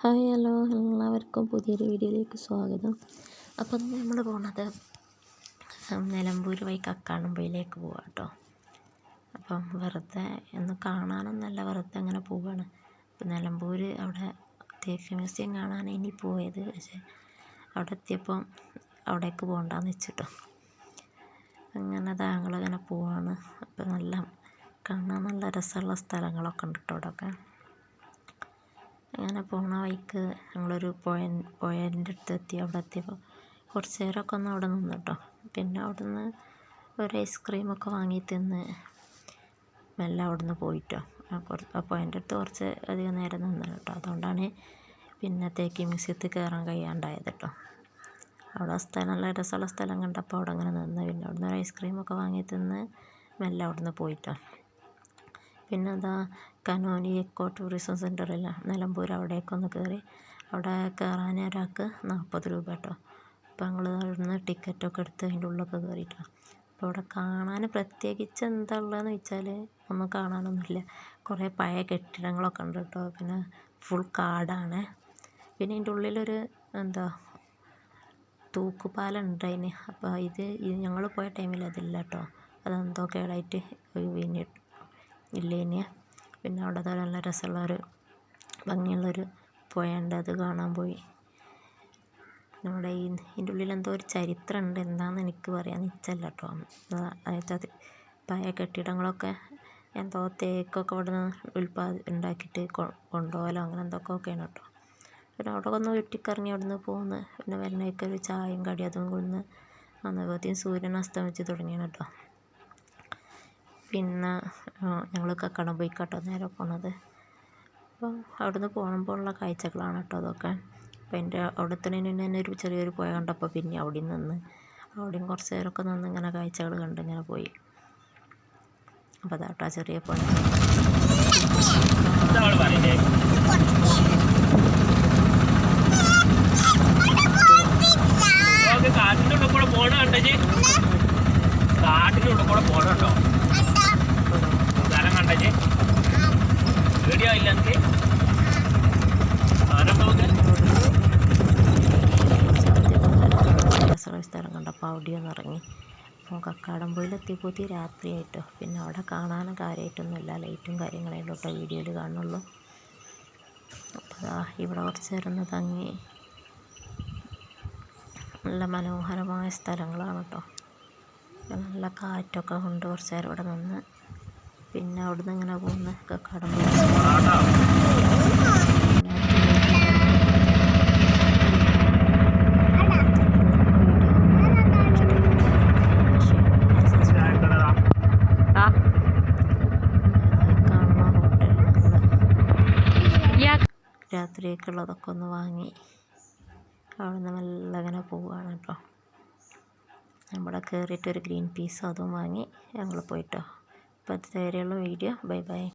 Hi hello എല്ലാവർക്കും പുതിയൊരു വീഡിയോയിലേക്ക് സ്വാഗതം. അപ്പം നമ്മൾ പോണത് നിലമ്പൂർ വഴി കക്കാടംപൊയിലേക്ക് പോവാം കേട്ടോ. അപ്പം വെറുതെ ഒന്ന് കാണാനൊന്നല്ല, വെറുതെ അങ്ങനെ പോവുകയാണ്. അപ്പം നിലമ്പൂർ അവിടെ തേക്ക് മ്യൂസിയം കാണാൻ ഇനി പോയത്, പക്ഷേ അവിടെ എത്തിയപ്പം അവിടേക്ക് പോകണ്ടെന്ന് വെച്ചിട്ടോ. അങ്ങനെ ഞങ്ങളിങ്ങനെ പോവാണ്. അപ്പം കാണാൻ നല്ല രസമുള്ള സ്ഥലങ്ങളൊക്കെ ഉണ്ട് കേട്ടോ അവിടെയൊക്കെ. അങ്ങനെ പോണ വഴിക്ക് ഞങ്ങളൊരു പുഴേൻ്റെ അടുത്തെത്തി. അവിടെ എത്തിയപ്പോൾ കുറച്ച് നേരമൊക്കെ ഒന്ന് അവിടെ നിന്ന് കേട്ടോ. പിന്നെ അവിടെ നിന്ന് ഒരു ഐസ്ക്രീമൊക്കെ വാങ്ങി തിന്ന് മെല്ലെ അവിടെ നിന്ന് പോയിട്ടോ. ആ പുഴേൻ്റെ അടുത്ത് കുറച്ച് അധികം നേരം നിന്ന് കേട്ടോ. അതുകൊണ്ടാണ് പിന്നെ തേക്ക് മ്യൂസിയത്തിൽ കയറാൻ കഴിയാണ്ടായത് കേട്ടോ. അവിടെ നല്ല രസമുള്ള സ്ഥലം കണ്ടപ്പോൾ അവിടെ അങ്ങനെ നിന്ന് പിന്നെ അവിടെ നിന്ന് ഒരു ഐസ്ക്രീമൊക്കെ വാങ്ങി തിന്ന് മെല്ലെ അവിടെ നിന്ന് പോയിട്ടോ. പിന്നെ കനോലി എക്കോ ടൂറിസം സെൻ്ററില്ല നിലമ്പൂർ, അവിടേക്കൊന്ന് കയറി. അവിടെ കയറാൻ ഒരാൾക്ക് 40 രൂപ കേട്ടോ. അപ്പോൾ ഞങ്ങൾ അവിടുന്ന് ടിക്കറ്റൊക്കെ എടുത്ത് അതിൻ്റെ ഉള്ളിലൊക്കെ കയറിയിട്ടോ. അപ്പോൾ അവിടെ കാണാൻ പ്രത്യേകിച്ച് എന്താ ഉള്ളതെന്ന് വെച്ചാൽ ഒന്നും കാണാനൊന്നുമില്ല. കുറേ പഴയ കെട്ടിടങ്ങളൊക്കെ ഉണ്ട് കേട്ടോ. പിന്നെ ഫുൾ കാടാണ്. പിന്നെ അതിൻ്റെ ഉള്ളിലൊരു തൂക്കുപാലം ഉണ്ട് അതിന്. അപ്പോൾ ഇത് ഞങ്ങൾ പോയ ടൈമിൽ അതില്ല കേട്ടോ. അതെന്തോ കേടായിട്ട് ഇല്ലേന്. പിന്നെ അവിടെ നല്ല രസമുള്ളൊരു ഭംഗിയുള്ളൊരു പുഴയുണ്ട്, അത് കാണാൻ പോയി. നമ്മുടെ ഇതിൻ്റെ ഉള്ളിൽ എന്തോ ഒരു ചരിത്രം ഉണ്ട്, എന്താണെന്ന് എനിക്ക് പറയാൻ നിച്ചല്ല കേട്ടോ. അതായത് പഴയ കെട്ടിടങ്ങളൊക്കെ എന്തോ തേക്കൊക്കെ അവിടെ നിന്ന് ഉണ്ടാക്കിയിട്ട് കൊണ്ടുപോകലോ അങ്ങനെ എന്തൊക്കെയാണ് കേട്ടോ. പിന്നെ അവിടെ ഒന്ന് വെട്ടിക്കറങ്ങി അവിടെ നിന്ന് പോകുന്നു. പിന്നെ വരുന്നേക്ക് ഒരു ചായയും കടി അതും കൊണ്ടുവന്ന് അന്നേരത്തേക്കും സൂര്യൻ അസ്തമിച്ച് തുടങ്ങിയാണ് കേട്ടോ. പിന്നെ ഞങ്ങൾ കക്കാടംപൊയിക്കാട്ടോ നേരെ പോണത്. അപ്പോൾ അവിടുന്ന് പോകുമ്പോൾ ഉള്ള കാഴ്ചകളാണ് കേട്ടോ അതൊക്കെ. അപ്പോൾ എൻ്റെ അവിടെ എത്തുന്നതിന് തന്നെ ഒരു ചെറിയൊരു പുഴ കണ്ടപ്പോൾ പിന്നെ അവിടെയും അവിടെയും കുറച്ച് നേരമൊക്കെ നിന്ന് ഇങ്ങനെ കാഴ്ചകൾ കണ്ട് ഇങ്ങനെ പോയി. അപ്പോൾ അതാട്ടോ ചെറിയ പുഴ. കാട്ടിൻ്റെ കൂടെ പോണ കണ്ടേ, കാട്ടിൻ്റെ ഉള്ളിൽ കൂടെ പോണ കേട്ടോ. സ്ഥലം കണ്ടേ വീഡിയോ ഇല്ല എനിക്ക് സ്ഥലം കണ്ടപ്പോൾ അവിടെയൊന്ന് ഇറങ്ങി. അപ്പോൾ കക്കാടംപൊയിലെത്തിയപ്പോഴത്തേ രാത്രിയായിട്ടോ. പിന്നെ അവിടെ കാണാനും കാര്യമായിട്ടൊന്നുമില്ല, ലൈറ്റും കാര്യങ്ങളേ ഉള്ളൂ കേട്ടോ വീഡിയോയിൽ കാണുള്ളൂ. അപ്പോൾ ഇവിടെ കുറച്ച് നേരം ഒന്ന് തങ്ങി. നല്ല മനോഹരമായ സ്ഥലങ്ങളാണ് കേട്ടോ. നല്ല കാറ്റൊക്കെ കൊണ്ട് കുറച്ച് നേരം ഇവിടെ നിന്ന് പിന്നെ അവിടുന്ന് ഇങ്ങനെ പോകുന്ന കക്കാടംപൊയി രാത്രിയൊക്കെയുള്ളതൊക്കെ ഒന്ന് വാങ്ങി അവിടെ നിന്ന് മെല്ലെ ഇങ്ങനെ പോവുകയാണ് കേട്ടോ. നമ്മുടെ കയറിയിട്ടൊരു ഗ്രീൻ പീസ് അതും വാങ്ങി ഞങ്ങൾ പോയിട്ടോ. അപ്പോൾ അതുവരെയുള്ള വീഡിയോ. Bye bye.